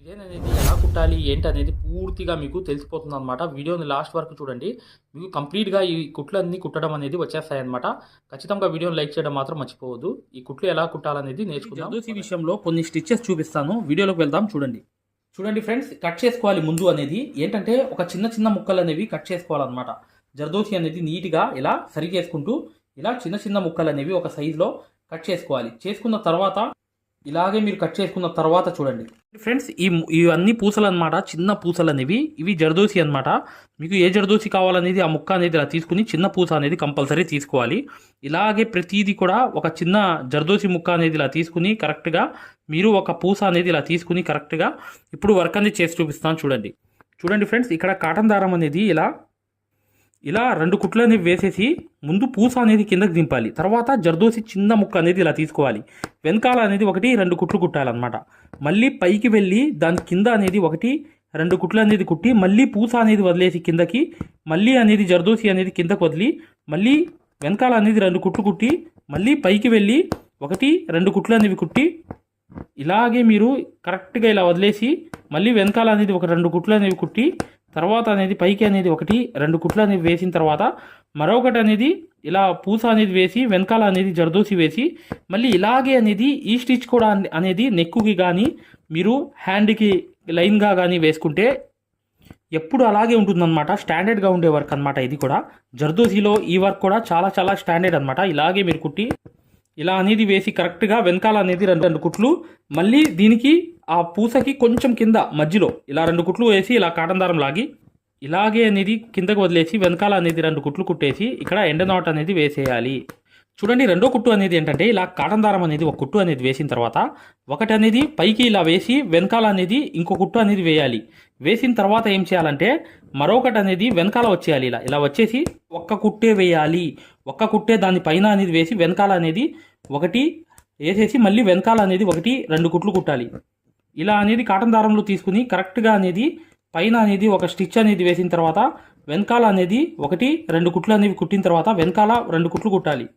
Design అనేది ఎలా కుట్టాలి ఏంటి అనేది పూర్తిగా మీకు తెలిసిపోతుందన్నమాట. వీడియోని లాస్ట్ వరకు చూడండి. మీకు కంప్లీట్‌గా ఈ కుట్లన్నీ కుట్టడం అనేది వచ్చేస్తాయన్నమాట. ఖచ్చితంగా వీడియోని లైక్ చేయడం మాత్రం మర్చిపోవద్దు. ఈ కుట్లు ఎలా కుట్టాలనేది నేర్చుకుందాం. జర్దోసి విషయంలో కొన్ని స్టిచెస్ చూపిస్తాను. వీడియోలోకి వెళ్దాం చూడండి. చూడండి ఫ్రెండ్స్, కట్ చేసుకోవాలి ముందు అనేది ఏంటంటే ఒక చిన్న చిన్న ముక్కలు అనేవి కట్ చేసుకోవాలన్నమాట. జర్దోసి అనేది నీట్‌గా ఇలా సరి చేసుకుంటూ ఇలా చిన్న చిన్న ముక్కలు అనేవి ఒక సైజులో కట్ చేసుకోవాలి. చేసుకున్న తర్వాత ఇలాగే మీరు కట్ చేసుకున్న తర్వాత చూడండి ఫ్రెండ్స్, ఇవన్నీ పూసలు అనమాట. చిన్న పూసలు అనేవి ఇవి జర్దోసి అనమాట. మీకు ఏ జర్దోసి కావాలనేది ఆ ముక్క అనేది ఇలా తీసుకుని చిన్న పూస అనేది కంపల్సరీ తీసుకోవాలి. ఇలాగే ప్రతిదీ కూడా ఒక చిన్న జర్దోసి ముక్క అనేది ఇలా తీసుకుని కరెక్ట్గా మీరు ఒక పూస అనేది ఇలా తీసుకుని కరెక్ట్గా ఇప్పుడు వర్క్ అనేది చేసి చూపిస్తాను చూడండి. చూడండి ఫ్రెండ్స్, ఇక్కడ కాటన్ దారం అనేది ఇలా రెండు కుట్లు అనేవి వేసేసి ముందు పూస అనేది కిందకి దింపాలి. తర్వాత జర్దోసి చిన్న ముక్క అనేది ఇలా తీసుకోవాలి. వెనకాల అనేది ఒకటి రెండు కుట్లు కుట్టాలన్నమాట. మళ్ళీ పైకి వెళ్ళి దాని కింద అనేది ఒకటి రెండు కుట్లు అనేది కుట్టి మళ్ళీ పూస అనేది వదిలేసి కిందకి మళ్ళీ అనేది జర్దోసి అనేది కిందకు వదిలి మళ్ళీ వెనకాల అనేది రెండు కుట్లు కుట్టి మళ్ళీ పైకి వెళ్ళి ఒకటి రెండు కుట్లు అనేవి కుట్టి ఇలాగే మీరు కరెక్ట్గా ఇలా వదిలేసి మళ్ళీ వెనకాల అనేది ఒక రెండు కుట్లు అనేవి కుట్టి తర్వాత అనేది పైకి అనేది ఒకటి రెండు కుట్లు అనేవి వేసిన తర్వాత మరొకటి అనేది ఇలా పూస అనేది వేసి వెనకాల అనేది జర్దోసి వేసి మళ్ళీ ఇలాగే అనేది ఈ స్టిచ్ కూడా అనేది నెక్కుకి కానీ మీరు హ్యాండ్కి లైన్గా కానీ వేసుకుంటే ఎప్పుడు అలాగే ఉంటుందన్నమాట. స్టాండర్డ్గా ఉండే వర్క్ అనమాట. ఇది కూడా జర్దోసిలో ఈ వర్క్ కూడా చాలా చాలా స్టాండర్డ్ అనమాట. ఇలాగే మీరు కుట్టి ఇలా అనేది వేసి కరెక్ట్గా వెనకాల అనేది రెండు కుట్లు మళ్ళీ దీనికి ఆ పూసకి కొంచెం కింద మధ్యలో ఇలా రెండు కుట్లు వేసి ఇలా కాటన్ దారం లాగి ఇలాగే అనేది కిందకు వదిలేసి వెనకాల అనేది రెండు కుట్లు కుట్టేసి ఇక్కడ ఎండ నాట్ అనేది వేసేయాలి. చూడండి, రెండో కుట్టు అనేది ఏంటంటే ఇలా కాటన్ దారం అనేది ఒక కుట్టు అనేది వేసిన తర్వాత ఒకటి అనేది పైకి ఇలా వేసి వెనకాల అనేది ఇంకో కుట్టు అనేది వేయాలి. వేసిన తర్వాత ఏం చేయాలంటే మరొకటి అనేది వెనకాల వచ్చేయాలి. ఇలా వచ్చేసి ఒక్క కుట్టే వేయాలి. ఒక్క కుట్టే దాని పైన అనేది వేసి వెనకాల అనేది ఒకటి వేసేసి మళ్ళీ వెనకాల అనేది ఒకటి రెండు కుట్లు కుట్టాలి. ఇలా అనేది కాటన్ దారంలో తీసుకుని కరెక్ట్గా అనేది పైన అనేది ఒక స్టిచ్ అనేది వేసిన తర్వాత వెనకాల అనేది ఒకటి రెండు కుట్లు అనేవి కుట్టిన తర్వాత వెనకాల రెండు కుట్లు కుట్టాలి.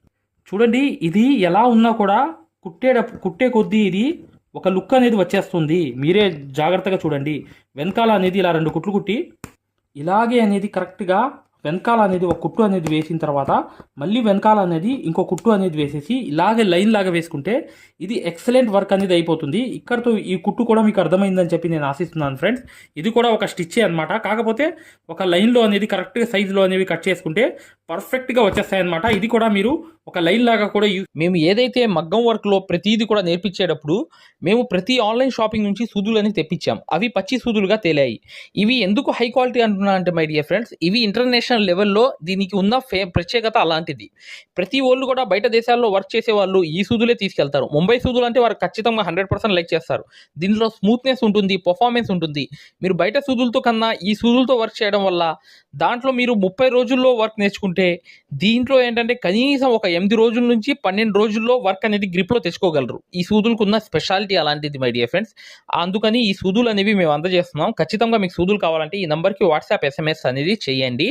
చూడండి, ఇది ఎలా ఉన్నా కూడా కుట్టే కొద్దీ ఇది ఒక లుక్ అనేది వచ్చేస్తుంది. మీరే జాగ్రత్తగా చూడండి. వెనకాల అనేది ఇలా రెండు కుట్లు కుట్టి ఇలాగే అనేది కరెక్ట్గా వెనకాల అనేది ఒక కుట్టు అనేది వేసిన తర్వాత మళ్ళీ వెనకాల అనేది ఇంకో కుట్టు అనేది వేసేసి ఇలాగే లైన్ లాగా వేసుకుంటే ఇది ఎక్సలెంట్ వర్క్ అనేది అయిపోతుంది. ఇక్కడతో ఈ కుట్టు కూడా మీకు అర్థమైందని చెప్పి నేను ఆశిస్తున్నాను ఫ్రెండ్స్. ఇది కూడా ఒక స్టిచ్చే అనమాట. కాకపోతే ఒక లైన్లో అనేది కరెక్ట్గా సైజులో అనేవి కట్ చేసుకుంటే పర్ఫెక్ట్గా వచ్చేస్తాయి అనమాట. ఇది కూడా మీరు ఒక లైన్ లాగా కూడా మేము ఏదైతే మగ్గం వర్క్లో ప్రతిదీ కూడా నేర్పించేటప్పుడు మేము ప్రతి ఆన్లైన్ షాపింగ్ నుంచి సూదులని తెప్పించాం. అవి పచ్చి సూదులుగా తేలాయి. ఇవి ఎందుకు హై క్వాలిటీ అంటున్నా అంటే మై డియర్ ఫ్రెండ్స్, ఇవి ఇంటర్నేషనల్ లెవెల్లో దీనికి ఉన్న ప్రత్యేకత అలాంటిది. ప్రతి వాళ్ళు కూడా బయట దేశాల్లో వర్క్ చేసే వాళ్ళు ఈ సూదులే తీసుకెళ్తారు. ముంబై సూదులు అంటే వారు ఖచ్చితంగా 100% లైక్ చేస్తారు. దీనిలో స్మూత్నెస్ ఉంటుంది, పర్ఫార్మెన్స్ ఉంటుంది. మీరు బయట సూదులతో కన్నా ఈ సూదులతో వర్క్ చేయడం వల్ల దాంట్లో మీరు 30 రోజుల్లో వర్క్ నేర్చుకుంటే దీంట్లో ఏంటంటే కనీసం ఒక 8 రోజుల నుంచి 12 రోజుల్లో వర్క్ అనేది గ్రిప్లో తెచ్చుకోగలరు. ఈ సూదులకు ఉన్న స్పెషాలిటీ అలాంటిది మై డియర్ ఫ్రెండ్స్. అందుకని ఈ సూదులు అనేవి మేము అందజేస్తున్నాం. ఖచ్చితంగా మీకు సూదులు కావాలంటే ఈ నెంబర్కి వాట్సాప్ SMS అనేది చేయండి.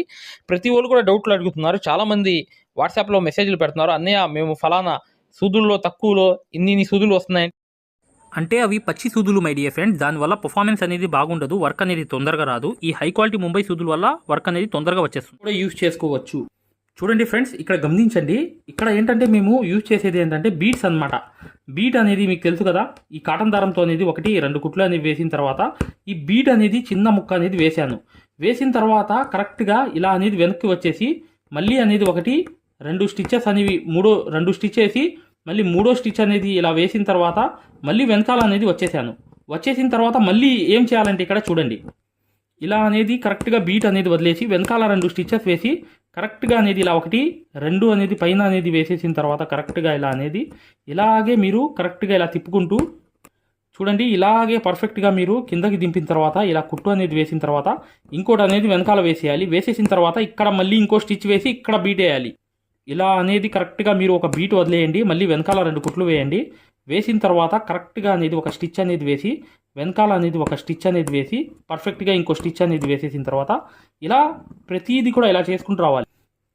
ప్రతి వాళ్ళు కూడా డౌట్లు అడుగుతున్నారు. చాలామంది వాట్సాప్లో మెసేజ్లు పెడుతున్నారు, అన్నయ్య మేము ఫలానా సూదుల్లో తక్కువలో ఇన్ని సూదులు వస్తున్నాయి అంటే అవి పచ్చి సూదులు మై డియర్ ఫ్రెండ్స్. దానివల్ల పర్ఫార్మెన్స్ అనేది బాగుండదు, వర్క్ అనేది తొందరగా రాదు. ఈ హై క్వాలిటీ ముంబై సూదుల వల్ల వర్క్ అనేది తొందరగా వచ్చేస్తుంది, కూడా యూజ్ చేసుకోవచ్చు. చూడండి ఫ్రెండ్స్, ఇక్కడ గమనించండి. ఇక్కడ ఏంటంటే మేము యూజ్ చేసేది ఏంటంటే బీట్స్ అనమాట. బీట్ అనేది మీకు తెలుసు కదా, ఈ కాటన్ దారంతో అనేది ఒకటి రెండు కుట్లు అనేవి వేసిన తర్వాత ఈ బీట్ అనేది చిన్న ముక్క అనేది వేసాను. వేసిన తర్వాత కరెక్ట్గా ఇలా అనేది వెనక్కి వచ్చేసి మళ్ళీ అనేది ఒకటి రెండు స్టిచెస్ అనేవి రెండు స్టిచ్ వేసి మళ్ళీ మూడో స్టిచ్ అనేది ఇలా వేసిన తర్వాత మళ్ళీ వెనకాల అనేది వచ్చేసిన తర్వాత మళ్ళీ ఏం చేయాలంటే ఇక్కడ చూడండి, ఇలా అనేది కరెక్ట్గా బీట్ అనేది వదిలేసి వెనకాల రెండు స్టిచెస్ వేసి కరెక్ట్గా అనేది ఇలా ఒకటి రెండు అనేది పైన అనేది వేసేసిన తర్వాత కరెక్ట్గా ఇలా అనేది ఇలాగే మీరు కరెక్ట్గా ఇలా తిప్పుకుంటూ చూడండి. ఇలాగే పర్ఫెక్ట్గా మీరు కిందకి దింపిన తర్వాత ఇలా కుట్టు అనేది వేసిన తర్వాత ఇంకోటి అనేది వెనకాల వేసేయాలి. వేసేసిన తర్వాత ఇక్కడ మళ్ళీ ఇంకో స్టిచ్ వేసి ఇక్కడ బీట్ వేయాలి. ఇలా అనేది కరెక్ట్గా మీరు ఒక బీట్ వదిలేయండి. మళ్ళీ వెనకాల రెండు కుట్లు వేయండి. వేసిన తర్వాత కరెక్ట్గా అనేది ఒక స్టిచ్ అనేది వేసి వెనకాల అనేది ఒక స్టిచ్ అనేది వేసి పర్ఫెక్ట్గా ఇంకో స్టిచ్ అనేది వేసేసిన తర్వాత ఇలా ప్రతిదీ కూడా ఇలా చేసుకుంటూ రావాలి.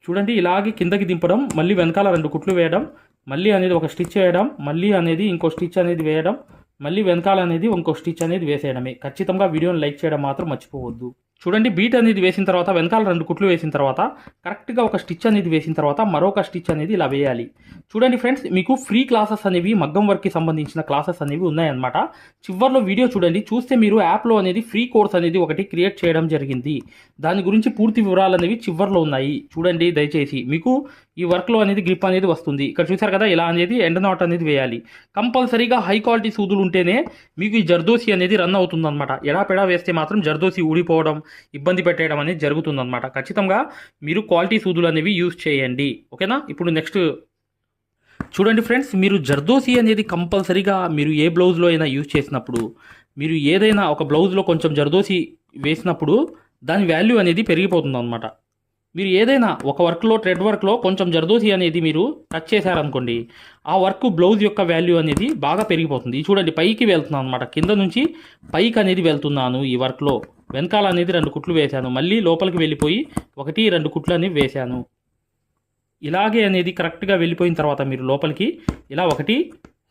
చూడండి, ఇలాగే కిందకి దింపడం, మళ్ళీ వెనకాల రెండు కుట్లు వేయడం, మళ్ళీ అనేది ఒక స్టిచ్ వేయడం, మళ్ళీ అనేది ఇంకో స్టిచ్ అనేది వేయడం, మళ్ళీ వెనకాల అనేది ఇంకో స్టిచ్ అనేది వేసేయడమే. ఖచ్చితంగా వీడియోని లైక్ చేయడం మాత్రం మర్చిపోవద్దు. చూడండి, బీట్ అనేది వేసిన తర్వాత వెనకాల 2 కుట్లు వేసిన తర్వాత కరెక్ట్గా ఒక స్టిచ్ అనేది వేసిన తర్వాత మరొక స్టిచ్ అనేది ఇలా వేయాలి. చూడండి ఫ్రెండ్స్, మీకు ఫ్రీ క్లాసెస్ అనేవి మగ్గం వర్క్కి సంబంధించిన క్లాసెస్ అనేవి ఉన్నాయన్నమాట. చివర్లో వీడియో చూడండి, చూస్తే మీరు యాప్లో అనేది ఫ్రీ కోర్స్ అనేది ఒకటి క్రియేట్ చేయడం జరిగింది. దాని గురించి పూర్తి వివరాలు అనేవి చివర్లో ఉన్నాయి. చూడండి దయచేసి, మీకు ఈ వర్క్లో అనేది గ్రిప్ అనేది వస్తుంది. ఇక్కడ చూసారు కదా, ఇలా అనేది ఎండ్ నాట్ అనేది వేయాలి. కంపల్సరీగా హై క్వాలిటీ సూదులు ఉంటేనే మీకు ఈ జర్దోసి అనేది రన్ అవుతుందన్నమాట. ఎడాపెడా వేస్తే మాత్రం జర్దోసి ఊడిపోవడం, ఇబ్బంది పెట్టేయడం అనేది జరుగుతుందన్నమాట. ఖచ్చితంగా మీరు క్వాలిటీ సూదులు అనేవి యూజ్ చేయండి. ఓకేనా? ఇప్పుడు నెక్స్ట్ చూడండి ఫ్రెండ్స్, మీరు జర్దోసి అనేది కంపల్సరీగా మీరు ఏ బ్లౌజ్లో అయినా యూజ్ చేసినప్పుడు, మీరు ఏదైనా ఒక బ్లౌజ్లో కొంచెం జర్దోసి వేసినప్పుడు దాని వాల్యూ అనేది పెరిగిపోతుంది అనమాట. మీరు ఏదైనా ఒక వర్క్లో, థ్రెడ్ వర్క్లో కొంచెం జర్దోసి అనేది మీరు టచ్ చేశారనుకోండి, ఆ వర్క్ బ్లౌజ్ యొక్క వాల్యూ అనేది బాగా పెరిగిపోతుంది. చూడండి, పైకి వెళ్తున్నాను అనమాట, కింద నుంచి పైకి అనేది వెళ్తున్నాను. ఈ వర్క్లో వెనకాల అనేది 2 కుట్లు వేశాను, మళ్ళీ లోపలికి వెళ్ళిపోయి 1, 2 కుట్లు అనేవి వేశాను. ఇలాగే అనేది కరెక్ట్గా వెళ్ళిపోయిన తర్వాత మీరు లోపలికి ఇలా 1,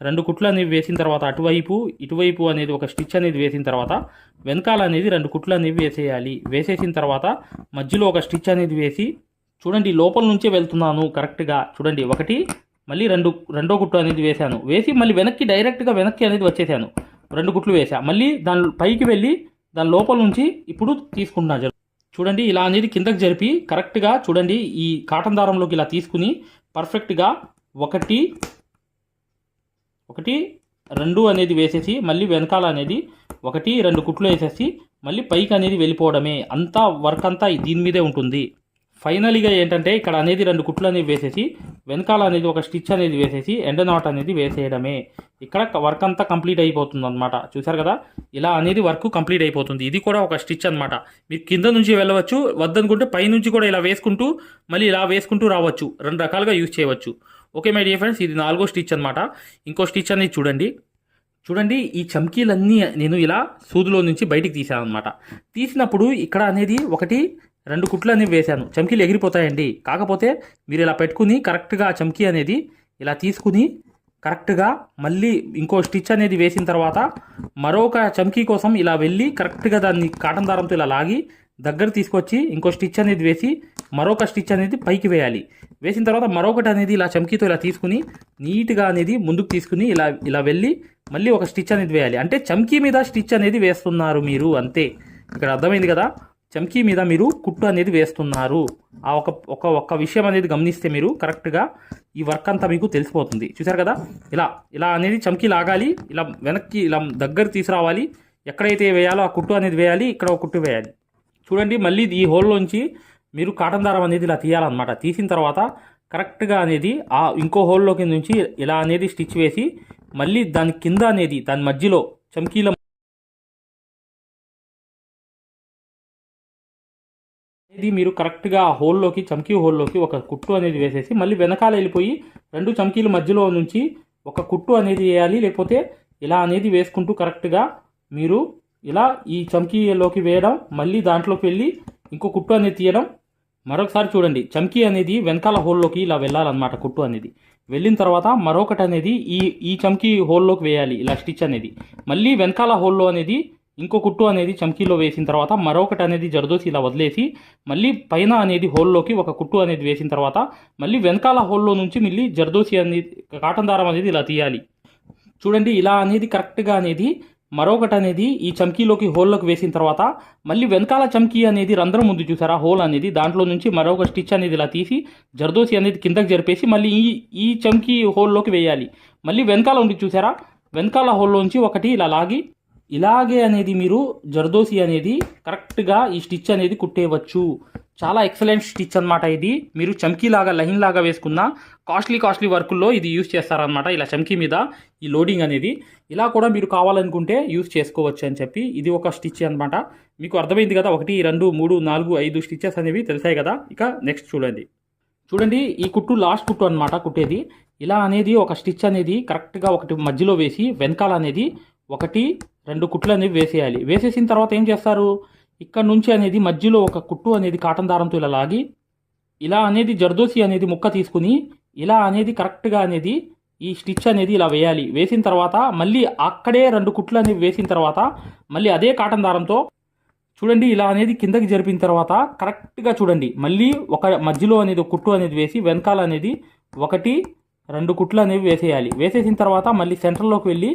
2 కుట్లు అనేవి వేసిన తర్వాత అటువైపు ఇటువైపు అనేది ఒక స్టిచ్ అనేది వేసిన తర్వాత వెనకాల అనేది 2 కుట్లు అనేవి వేసేయాలి. వేసేసిన తర్వాత మధ్యలో ఒక స్టిచ్ అనేది వేసి, చూడండి లోపల నుంచే వెళ్తున్నాను కరెక్ట్గా. చూడండి 1, మళ్ళీ 2 కుట్లు అనేది వేశాను. వేసి మళ్ళీ డైరెక్ట్గా వెనక్కి అనేది వచ్చేసాను. 2 కుట్లు వేసా, మళ్ళీ దాని పైకి వెళ్ళి దాని లోపల నుంచి ఇప్పుడు తీసుకుంటున్నా. చూడండి, ఇలా అనేది కిందకి జరిపి కరెక్ట్గా చూడండి ఈ కాటన్ దారంలోకి ఇలా తీసుకుని పర్ఫెక్ట్గా 1, 2 అనేది వేసేసి మళ్ళీ వెనకాల అనేది 1, 2 కుట్లు వేసేసి మళ్ళీ పైకి అనేది వెళ్ళిపోవడమే. అంతా వర్క్ అంతా దీని మీదే ఉంటుంది. ఫైనల్గా ఏంటంటే ఇక్కడ అనేది 2 కుట్లు అనేవి వేసేసి వెనకాల అనేది ఒక స్టిచ్ అనేది వేసేసి ఎండ్ నాట్ అనేది వేసేయడమే. ఇక్కడ వర్క్ అంతా కంప్లీట్ అయిపోతుంది అనమాట. చూసారు కదా, ఇలా అనేది వర్క్ కంప్లీట్ అయిపోతుంది. ఇది కూడా ఒక స్టిచ్ అనమాట. మీరు కింద నుంచి వెళ్ళవచ్చు, వద్దనుకుంటే పై నుంచి కూడా ఇలా వేసుకుంటూ మళ్ళీ ఇలా వేసుకుంటూ రావచ్చు. 2 రకాలుగా యూజ్ చేయవచ్చు. ఓకే మై డియర్ ఫ్రెండ్స్, ఇది 4వ స్టిచ్ అనమాట. ఇంకో స్టిచ్ అనేది చూడండి ఈ చమ్కీలన్నీ నేను ఇలా సూదులో నుంచి బయటికి తీసాను అనమాట. తీసినప్పుడు ఇక్కడ అనేది 1, 2 కుట్లు అనేవి వేశాను. చమ్కీలు ఎగిరిపోతాయండి. కాకపోతే మీరు ఇలా పెట్టుకుని కరెక్ట్గా ఆ చమ్కీ అనేది ఇలా తీసుకుని కరెక్ట్గా మళ్ళీ ఇంకో స్టిచ్ అనేది వేసిన తర్వాత మరొక చమ్కీ కోసం ఇలా వెళ్ళి కరెక్ట్గా దాన్ని కాటన్ దారంతో ఇలా లాగి దగ్గర తీసుకొచ్చి ఇంకో స్టిచ్ అనేది వేసి మరొక స్టిచ్ అనేది పైకి వేయాలి. వేసిన తర్వాత మరొకటి అనేది ఇలా చమ్కీతో ఇలా తీసుకుని నీట్గా అనేది ముందుకు తీసుకుని ఇలా వెళ్ళి మళ్ళీ ఒక స్టిచ్ అనేది వేయాలి. అంటే చమ్కీ మీద స్టిచ్ అనేది వేస్తున్నారు మీరు, అంతే. ఇక్కడ అర్థమైంది కదా, చమ్కీ మీద మీరు కుట్టు అనేది వేస్తున్నారు. ఆ ఒక విషయం అనేది గమనిస్తే మీరు కరెక్ట్గా ఈ వర్క్ అంతా మీకు తెలిసిపోతుంది. చూసారు కదా, ఇలా అనేది చమ్కీ లాగాలి, ఇలా వెనక్కి ఇలా దగ్గర తీసుకురావాలి. ఎక్కడైతే వేయాలో ఆ కుట్టు అనేది వేయాలి, ఇక్కడ ఒక కుట్టు వేయాలి. చూడండి, మళ్ళీ ఈ హోల్లోంచి మీరు కాటన్ దారం అనేది ఇలా తీయాలన్నమాట. తీసిన తర్వాత కరెక్ట్గా అనేది ఆ ఇంకో హోల్లోకి నుంచి ఇలా అనేది స్టిచ్ వేసి మళ్ళీ దాని కింద అనేది దాని మధ్యలో చమ్కీల అనేది మీరు కరెక్ట్గా హోల్లోకి చమ్కీ హోల్లోకి ఒక కుట్టు అనేది వేసేసి మళ్ళీ వెనకాల వెళ్ళిపోయి 2 చమ్కీల మధ్యలో నుంచి ఒక కుట్టు అనేది వేయాలి. లేకపోతే ఇలా అనేది వేసుకుంటూ కరెక్ట్గా మీరు ఇలా ఈ చమ్కీలోకి వేయడం, మళ్ళీ దాంట్లోకి వెళ్ళి ఇంకో కుట్టు అనేది తీయడం. మరొకసారి చూడండి, చమ్కీ అనేది వెనకాల హోల్లోకి ఇలా వెళ్ళాలన్నమాట. కుట్టు అనేది వెళ్ళిన తర్వాత మరొకటి అనేది ఈ చమ్కీ హోల్లోకి వేయాలి, ఇలా స్టిచ్ అనేది. మళ్ళీ వెనకాల హోల్లో అనేది ఇంకో కుట్టు అనేది చమ్కీలో వేసిన తర్వాత మరొకటి అనేది జర్దోసి ఇలా వదిలేసి మళ్ళీ పైన అనేది హోల్లోకి ఒక కుట్టు అనేది వేసిన తర్వాత మళ్ళీ వెనకాల హోల్లో నుంచి మళ్ళీ జర్దోసి అనేది కాటన్ దారం అనేది ఇలా తీయాలి. చూడండి, ఇలా అనేది కరెక్ట్గా అనేది మరొకటి అనేది ఈ చమ్కీలోకి హోల్లోకి వేసిన తర్వాత మళ్ళీ వెనకాల చమ్కీ అనేది రంధ్రం ఉంది చూసారా, హోల్ అనేది, దాంట్లో నుంచి మరొక స్టిచ్ అనేది ఇలా తీసి జర్దోసి అనేది కిందకి జరిపేసి మళ్ళీ ఈ చమ్కీ హోల్లోకి వేయాలి. మళ్ళీ వెనకాల ఉంది చూసారా, వెనకాల హోల్లోంచి ఒకటి ఇలా లాగి ఇలాగే అనేది మీరు జర్దోసి అనేది కరెక్ట్గా ఈ స్టిచ్ అనేది కుట్టేయవచ్చు. చాలా ఎక్సలెంట్ స్టిచ్ అనమాట ఇది. మీరు చమ్కీ లాగా లైన్ లాగా వేసుకున్న కాస్ట్లీ వర్కుల్లో ఇది యూస్ చేస్తారనమాట. ఇలా చమ్కీ మీద ఈ లోడింగ్ అనేది ఇలా కూడా మీరు కావాలనుకుంటే యూస్ చేసుకోవచ్చు అని చెప్పి ఇది ఒక స్టిచ్ అనమాట. మీకు అర్థమైంది కదా, 1, 2, 3, 4, 5 స్టిచెస్ అనేవి తెలిసాయి కదా. ఇక నెక్స్ట్ చూడండి ఈ కుట్టు లాస్ట్ కుట్టు అనమాట. కుట్టేది ఇలా అనేది ఒక స్టిచ్ అనేది కరెక్ట్గా ఒకటి మధ్యలో వేసి వెనకాల అనేది 1, 2 కుట్లు అనేవి వేసేయాలి. వేసేసిన తర్వాత ఏం చేస్తారు, ఇక్కడ నుంచి అనేది మధ్యలో ఒక కుట్టు అనేది కాటన్ దారంతో ఇలా లాగి ఇలా అనేది జర్దోసి అనేది ముక్క తీసుకుని ఇలా అనేది కరెక్ట్గా అనేది ఈ స్టిచ్ అనేది ఇలా వేయాలి. వేసిన తర్వాత మళ్ళీ అక్కడే 2 కుట్లు అనేవి వేసిన తర్వాత మళ్ళీ అదే కాటన్ దారంతో చూడండి ఇలా అనేది కిందకి జరిపిన తర్వాత కరెక్ట్గా చూడండి మళ్ళీ ఒక మధ్యలో అనేది ఒక కుట్టు అనేది వేసి వెనకాల అనేది 1-2 కుట్లు అనేవి వేసేయాలి. వేసేసిన తర్వాత మళ్ళీ సెంటర్లోకి వెళ్ళి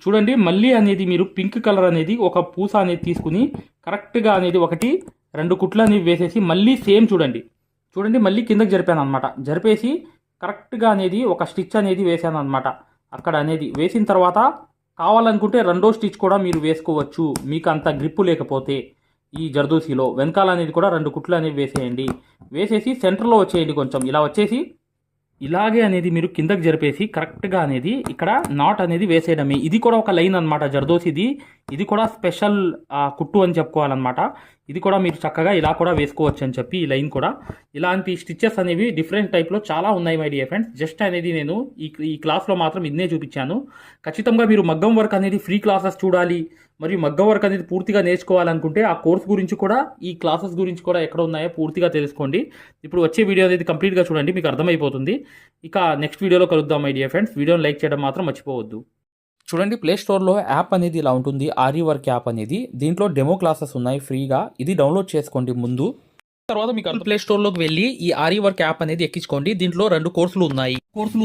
చూడండి మళ్ళీ అనేది మీరు పింక్ కలర్ అనేది ఒక పూస అనేది తీసుకుని కరెక్ట్గా అనేది 1-2 కుట్లు అనేవి వేసేసి మళ్ళీ సేమ్ చూడండి మళ్ళీ కిందకి జరిపాను అనమాట. జరిపేసి కరెక్ట్గా అనేది ఒక స్టిచ్ అనేది వేసాను అనమాట. అక్కడ అనేది వేసిన తర్వాత కావాలనుకుంటే 2వ స్టిచ్ కూడా మీరు వేసుకోవచ్చు. మీకు అంత గ్రిప్పు లేకపోతే ఈ జర్దోసీలో వెనకాల అనేది కూడా 2 కుట్లు అనేవి వేసేయండి. వేసేసి సెంటర్లో వచ్చేయండి. కొంచెం ఇలా వచ్చేసి ఇలాగే అనేది మీరు కిందకి జరిపేసి కరెక్ట్గా అనేది ఇక్కడ నాట్ అనేది వేసేయడమే. ఇది కూడా ఒక లైన్ అనమాట జర్దోసిది. ఇది కూడా స్పెషల్ కుట్టు అని చెప్పుకోవాలన్నమాట. ఇది కూడా మీరు చక్కగా ఇలా కూడా వేసుకోవచ్చు అని చెప్పి ఈ లైన్ కూడా ఇలాంటి స్టిచ్చెస్ అనేవి డిఫరెంట్ టైప్లో చాలా ఉన్నాయి మై డియర్ ఫ్రెండ్స్. జస్ట్ అనేది నేను ఈ క్లాస్లో మాత్రం ఇన్నే చూపించాను. ఖచ్చితంగా మీరు మగ్గం వర్క్ అనేది ఫ్రీ క్లాసెస్ చూడాలి మరియు మగ్గం వర్క్ అనేది పూర్తిగా నేర్చుకోవాలనుకుంటే ఆ కోర్స్ గురించి కూడా ఈ క్లాసెస్ గురించి కూడా ఎక్కడ ఉన్నాయో పూర్తిగా తెలుసుకోండి. ఇప్పుడు వచ్చే వీడియో అనేది కంప్లీట్గా చూడండి, మీకు అర్థమైపోతుంది. ఇక నెక్స్ట్ వీడియోలో కలుద్దాం మై డియర్ ఫ్రెండ్స్. వీడియోని లైక్ చేయడం మాత్రం మర్చిపోవద్దు. చూడండి ప్లే స్టోర్లో యాప్ అనేది ఇలా ఉంటుంది, ఆరి వర్క్ యాప్ అనేది. దీంట్లో డెమో క్లాసెస్ ఉన్నాయి ఫ్రీగా, ఇది డౌన్లోడ్ చేసుకోండి ముందు. తర్వాత మీకు ప్లే స్టోర్లోకి వెళ్ళి ఈ ఆరి వర్క్ యాప్ అనేది ఎక్కించుకోండి. దీంట్లో 2 కోర్సులు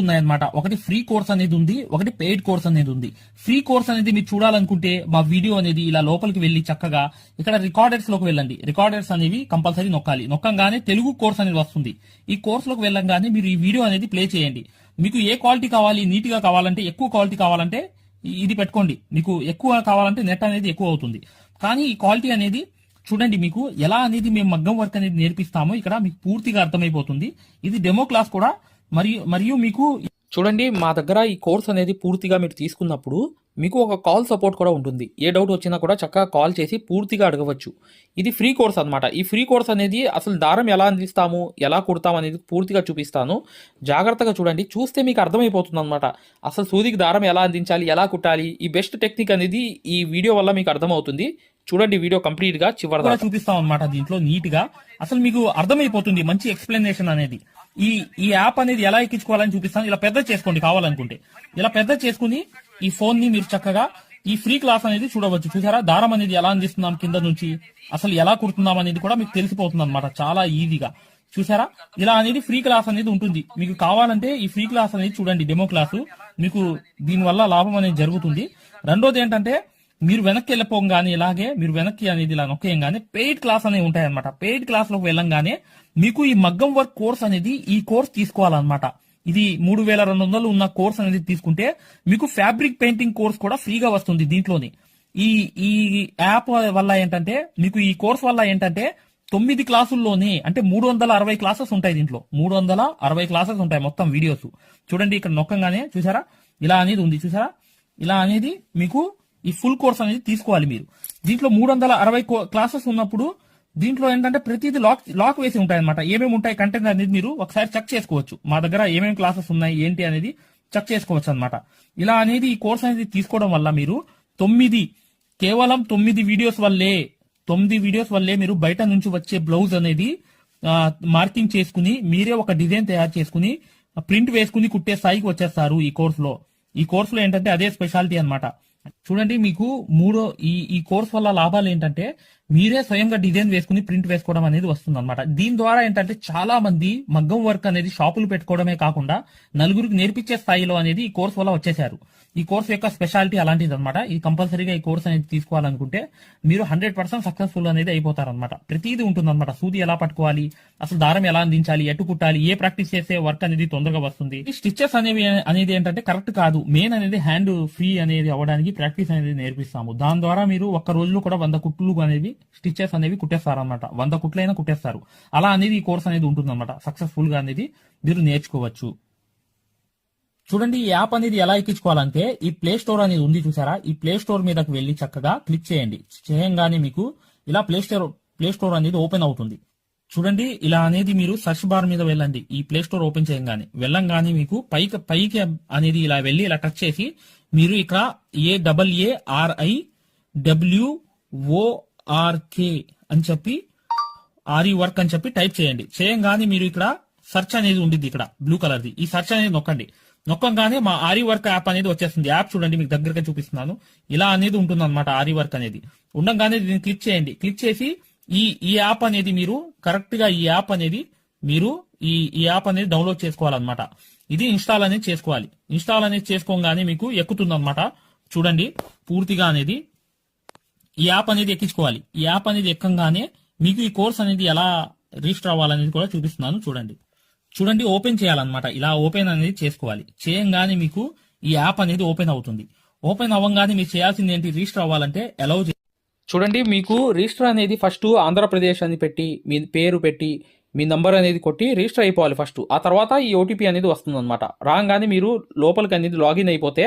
ఉన్నాయన్నమాట. ఒకటి ఫ్రీ కోర్స్ అనేది ఉంది, ఒకటి పెయిడ్ కోర్స్ అనేది ఉంది. ఫ్రీ కోర్స్ అనేది మీరు చూడాలనుకుంటే మా వీడియో అనేది ఇలా లోపలికి వెళ్ళి చక్కగా ఇక్కడ రికార్డర్స్ లోకి వెళ్ళండి. రికార్డర్స్ అనేవి కంపల్సరీ నొక్కంగానే తెలుగు కోర్స్ అనేది వస్తుంది. ఈ కోర్స్ లోకి వెళ్ళంగానే మీరు ఈ వీడియో అనేది ప్లే చేయండి. మీకు ఏ క్వాలిటీ కావాలి, నీట్ గా కావాలంటే, ఎక్కువ క్వాలిటీ కావాలంటే ఇది పెట్టుకోండి. మీకు ఎక్కువ కావాలంటే నెట్ అనేది ఎక్కువ అవుతుంది. కానీ ఈ క్వాలిటీ అనేది చూడండి, మీకు ఎలా అనేది మేము మగ్గం వర్క్ అనేది నేర్పిస్తామో ఇక్కడ మీకు పూర్తిగా అర్థమైపోతుంది. ఇది డెమో క్లాస్ కూడా మరియు మీకు చూడండి మా దగ్గర ఈ కోర్స్ అనేది పూర్తిగా మీరు తీసుకున్నప్పుడు మీకు ఒక కాల్ సపోర్ట్ కూడా ఉంటుంది. ఏ డౌట్ వచ్చినా కూడా చక్కగా కాల్ చేసి పూర్తిగా అడగవచ్చు. ఇది ఫ్రీ కోర్స్ అనమాట. ఈ ఫ్రీ కోర్స్ అనేది అసలు దారం ఎలా అందిస్తాము, ఎలా కుడతాము అనేది పూర్తిగా చూపిస్తాను. జాగ్రత్తగా చూడండి, చూస్తే మీకు అర్థమైపోతుంది అనమాట. అసలు సూదికి దారం ఎలా అందించాలి, ఎలా కుట్టాలి, ఈ బెస్ట్ టెక్నిక్ అనేది ఈ వీడియో వల్ల మీకు అర్థమవుతుంది. చూడండి వీడియో కంప్లీట్ గా చివరిగా చూపిస్తాం అనమాట. దీంట్లో నీట్ గా అసలు మీకు అర్థమైపోతుంది, మంచి ఎక్స్ప్లెనేషన్ అనేది. ఈ యాప్ అనేది ఎలా ఎక్కించుకోవాలని చూపిస్తాను. ఇలా పెద్ద చేసుకోండి కావాలనుకుంటే. ఇలా పెద్ద చేసుకుని ఈ ఫోన్ ని మీరు చక్కగా ఈ ఫ్రీ క్లాస్ అనేది చూడవచ్చు. చూసారా దారం అనేది ఎలా అందిస్తున్నాం కింద నుంచి, అసలు ఎలా కుడుతున్నాం అనేది కూడా మీకు తెలిసిపోతుంది అనమాట చాలా ఈజీగా. చూసారా ఇలా అనేది ఫ్రీ క్లాస్ అనేది ఉంటుంది. మీకు కావాలంటే ఈ ఫ్రీ క్లాస్ అనేది చూడండి, డెమో క్లాసు. మీకు దీనివల్ల లాభం అనేది జరుగుతుంది. రెండోది ఏంటంటే మీరు వెనక్కి వెళ్ళిపోగానే ఇలాగే మీరు వెనక్కి అనేది ఇలా నొక్కేయంగానే పెయిడ్ క్లాస్ అనేవి ఉంటాయన్నమాట. పెయిడ్ క్లాస్ లోకి వెళ్ళంగానే మీకు ఈ మగ్గం వర్క్ కోర్స్ అనేది ఈ కోర్స్ తీసుకోవాలన్నమాట. ఇది 3200 ఉన్న కోర్స్ అనేది తీసుకుంటే మీకు ఫ్యాబ్రిక్ పెయింటింగ్ కోర్స్ కూడా ఫ్రీగా వస్తుంది దీంట్లోని. ఈ యాప్ వల్ల ఏంటంటే మీకు ఈ కోర్స్ వల్ల ఏంటంటే 9 క్లాసుల్లోనే అంటే 360 క్లాసెస్ ఉంటాయి. దీంట్లో 360 క్లాసెస్ ఉంటాయి మొత్తం వీడియోస్. చూడండి ఇక్కడ నొక్కంగానే చూసారా ఇలా అనేది ఉంది. చూసారా ఇలా అనేది మీకు ఈ ఫుల్ కోర్స్ అనేది తీసుకోవాలి మీరు. దీంట్లో 360 క్లాసెస్ ఉన్నప్పుడు దీంట్లో ఏంటంటే ప్రతిదీ లాక్ వేసి ఉంటాయి అనమాట. ఏమేమి ఉంటాయి కంటెంట్ అనేది మీరు ఒకసారి చెక్ చేసుకోవచ్చు. మా దగ్గర ఏమేమి క్లాసెస్ ఉన్నాయి ఏంటి అనేది చెక్ చేసుకోవచ్చు అనమాట. ఇలా అనేది ఈ కోర్స్ అనేది తీసుకోవడం వల్ల మీరు కేవలం 9 వీడియోస్ వల్లే మీరు బయట నుంచి వచ్చే బ్లౌజ్ అనేది మార్కింగ్ చేసుకుని మీరే ఒక డిజైన్ తయారు చేసుకుని ప్రింట్ వేసుకుని కుట్టే స్థాయికి వచ్చేస్తారు ఈ కోర్సులో. ఈ కోర్సులో ఏంటంటే అదే స్పెషాలిటీ అన్నమాట. చూడండి మీకు ఈ కోర్స్ వల్ల లాభాలు ఏంటంటే మీరే స్వయంగా డిజైన్ వేసుకుని ప్రింట్ వేసుకోవడం అనేది వస్తుంది అనమాట. దీని ద్వారా ఏంటంటే చాలా మంది మగ్గం వర్క్ అనేది షాపులు పెట్టుకోవడమే కాకుండా నలుగురికి నేర్పించే స్థాయిలో అనేది ఈ కోర్స్ వల్ల వచ్చేసారు. ఈ కోర్స్ యొక్క స్పెషాలిటీ అలాంటిది అనమాట. ఇది కంపల్సరీగా ఈ కోర్స్ అనేది తీసుకోవాలనుకుంటే మీరు 100% సక్సెస్ఫుల్ అనేది అయిపోతారనమాట. ప్రతిదీ ఉంటుందన్నమాట. సూది ఎలా పట్టుకోవాలి, అసలు దారం ఎలా అందించాలి, ఎటు కుట్టాలి, ఏ ప్రాక్టీస్ చేస్తే వర్క్ అనేది తొందరగా వస్తుంది. ఈ స్టిచెస్ అనేది ఏంటంటే కరెక్ట్ కాదు. మెయిన్ అనేది హ్యాండ్ ఫ్రీ అనేది అవ్వడానికి ప్రాక్టీస్ అనేది నేర్పిస్తాము. దాని ద్వారా మీరు ఒక్క రోజులో కూడా 100 కుట్లు అనేవి స్టిచెస్ అనేవి కుట్టేస్తారనమాట. 100 కుట్లైనా కుట్టేస్తారు. అలా అనేది ఈ కోర్స్ అనేది ఉంటుందన్నమాట. సక్సెస్ఫుల్ గా అనేది మీరు నేర్చుకోవచ్చు. చూడండి ఈ యాప్ అనేది ఎలా ఎక్కించుకోవాలంటే ఈ ప్లే స్టోర్ అనేది ఉంది చూసారా, ఈ ప్లే స్టోర్ మీదకి వెళ్ళి చక్కగా క్లిక్ చేయండి. చేయంగానే మీకు ఇలా ప్లే స్టోర్ అనేది ఓపెన్ అవుతుంది. చూడండి ఇలా అనేది మీరు సర్చ్ బార్ మీద వెళ్ళండి. ఈ ప్లే స్టోర్ ఓపెన్ వెళ్ళంగానే మీకు పైకి అనేది ఇలా వెళ్ళి ఇలా టచ్ చేసి మీరు ఇక్కడ AARIWORK అని చెప్పి ఆరి వర్క్ అని చెప్పి టైప్ చేయండి. చేయంగానే మీరు ఇక్కడ సర్చ్ అనేది ఉండిద్ది, ఇక్కడ బ్లూ కలర్ది. ఈ సర్చ్ అనేది నొక్కండి. నొక్కంగానే మా ఆరి వర్క్ యాప్ అనేది వచ్చేస్తుంది. యాప్ చూడండి, మీకు దగ్గరగా చూపిస్తున్నాను. ఇలా అనేది ఉంటుంది అనమాట ఆరి వర్క్ అనేది. ఉండగానే దీన్ని క్లిక్ చేయండి. క్లిక్ చేసి ఈ యాప్ అనేది మీరు కరెక్ట్ గా ఈ యాప్ అనేది మీరు ఈ యాప్ అనేది డౌన్లోడ్ చేసుకోవాలన్నమాట. ఇది ఇన్స్టాల్ అనేది చేసుకోవాలి. ఇన్స్టాల్ అనేది చేసుకోగానే మీకు ఎక్కుతుంది అనమాట. చూడండి పూర్తిగా అనేది ఈ యాప్ అనేది ఎక్కించుకోవాలి. ఈ యాప్ అనేది ఎక్కంగానే మీకు ఈ కోర్స్ అనేది ఎలా రిజిస్టర్ అవ్వాలనేది కూడా చూపిస్తున్నాను. చూడండి ఓపెన్ చేయాలన్నమాట. ఇలా ఓపెన్ అనేది చేసుకోవాలి. చేయంగానే మీకు ఈ యాప్ అనేది ఓపెన్ అవుతుంది. ఓపెన్ అవ్వగానే మీరు చేయాల్సింది ఏంటి, రిజిస్టర్ అవ్వాలంటే అలౌ చూడండి మీకు రిజిస్టర్ అనేది ఫస్ట్ ఆంధ్రప్రదేశ్ అని పెట్టి మీ పేరు పెట్టి మీ నంబర్ అనేది కొట్టి రిజిస్టర్ అయిపోవాలి ఫస్ట్. ఆ తర్వాత ఈ ఓటీపీ అనేది వస్తుంది అనమాట. రాగానే మీరు లోపలికి అనేది లాగిన్ అయిపోతే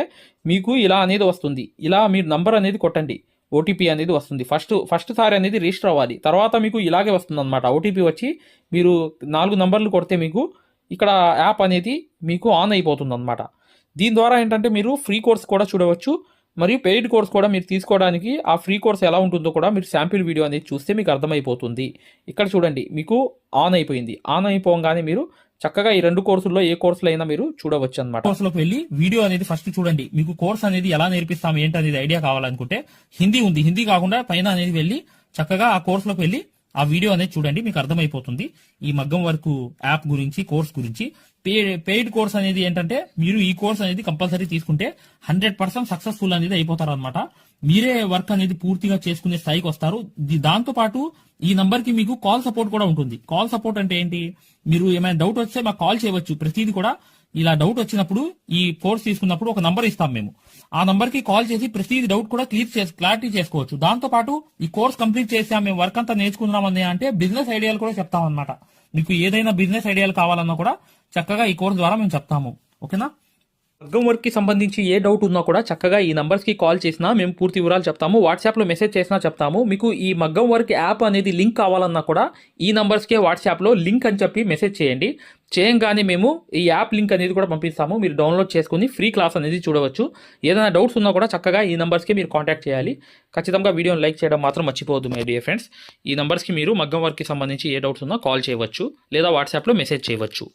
మీకు ఇలా అనేది వస్తుంది. ఇలా మీరు నంబర్ అనేది కొట్టండి, ఓటీపీ అనేది వస్తుంది. ఫస్ట్ సారి అనేది రిజిస్టర్ అవ్వాలి. తర్వాత మీకు ఇలాగే వస్తుంది అనమాట. ఓటీపీ వచ్చి మీరు 4 నంబర్లు కొడితే మీకు ఇక్కడ యాప్ అనేది మీకు ఆన్ అయిపోతుంది అనమాట. దీని ద్వారా ఏంటంటే మీరు ఫ్రీ కోర్స్ కూడా చూడవచ్చు, మరియు పెయిడ్ కోర్స్ కూడా మీరు తీసుకోవడానికి ఆ ఫ్రీ కోర్స్ ఎలా ఉంటుందో కూడా మీరు శాంపిల్ వీడియో అనేది చూస్తే మీకు అర్థమైపోతుంది. ఇక్కడ చూడండి మీకు ఆన్ అయిపోయింది. ఆన్ అయిపోగానే మీరు చక్కగా ఈ 2 కోర్సుల్లో ఏ కోర్సులో అయినా మీరు చూడవచ్చు అనమాట. కోర్సులోకి వెళ్ళి వీడియో అనేది ఫస్ట్ చూడండి. మీకు కోర్స్ అనేది ఎలా నేర్పిస్తాం ఏంటి అనేది ఐడియా కావాలనుకుంటే హిందీ ఉంది. హిందీ కాకుండా పైన అనేది వెళ్ళి చక్కగా ఆ కోర్సులోకి వెళ్ళి ఆ వీడియో అనేది చూడండి, మీకు అర్థమైపోతుంది ఈ మగ్గం వరకు యాప్ గురించి, కోర్స్ గురించి. పెయిడ్ కోర్స్ అనేది ఏంటంటే మీరు ఈ కోర్స్ అనేది కంపల్సరీ తీసుకుంటే 100% సక్సెస్ఫుల్ అనేది అయిపోతారు అనమాట. మీరే వర్క్ అనేది పూర్తిగా చేసుకునే స్థాయికి వస్తారు. దాంతో పాటు ఈ నంబర్ కి మీకు కాల్ సపోర్ట్ కూడా ఉంటుంది. కాల్ సపోర్ట్ అంటే ఏంటి, మీరు ఏమైనా డౌట్ వస్తే మాకు కాల్ చేయవచ్చు. ప్రతిదీ కూడా ఇలా డౌట్ వచ్చినప్పుడు ఈ కోర్స్ తీసుకున్నప్పుడు ఒక నంబర్ ఇస్తాం మేము. ఆ నంబర్ కి కాల్ చేసి ప్రతిదీ డౌట్ కూడా క్లారిటీ చేసుకోవచ్చు. దాంతో పాటు ఈ కోర్స్ కంప్లీట్ చేసాం, మేము వర్క్ అంతా నేర్చుకున్నామని అంటే బిజినెస్ ఐడియాలు కూడా చెప్తాం అనమాట. మీకు ఏదైనా బిజినెస్ ఐడియాలు కావాలన్నా కూడా చక్కగా ఈ కోర్స్ ద్వారా మేము చెప్తాము. ఓకేనా? మగ్గం వర్క్కి సంబంధించి ఏ డౌట్ ఉన్నా కూడా చక్కగా ఈ నంబర్స్కి కాల్ చేసినా మేము పూర్తి వివరాలు చెప్తాము. వాట్సాప్లో మెసేజ్ చేసినా చెప్తాము. మీకు ఈ మగ్గం వర్క్ యాప్ అనేది లింక్ కావాలన్నా కూడా ఈ నంబర్స్కే వాట్సాప్లో లింక్ అని చెప్పి మెసేజ్ చేయండి. చేయంగానే మేము ఈ యాప్ లింక్ అనేది కూడా పంపిస్తాము. మీరు డౌన్లోడ్ చేసుకుని ఫ్రీ క్లాస్ అనేది చూడవచ్చు. ఏదైనా డౌట్స్ ఉన్నా కూడా చక్కగా ఈ నంబర్స్కి మీరు కాంటాక్ట్ చేయాలి. ఖచ్చితంగా వీడియోని లైక్ చేయడం మాత్రం మర్చిపోవద్దు మై డియర్ ఫ్రెండ్స్. ఈ నంబర్స్కి మీరు మగ్గం వర్క్కి సంబంధించి ఏ డౌట్స్ ఉన్నా కాల్ చేయవచ్చు లేదా వాట్సాప్లో మెసేజ్ చేయవచ్చు.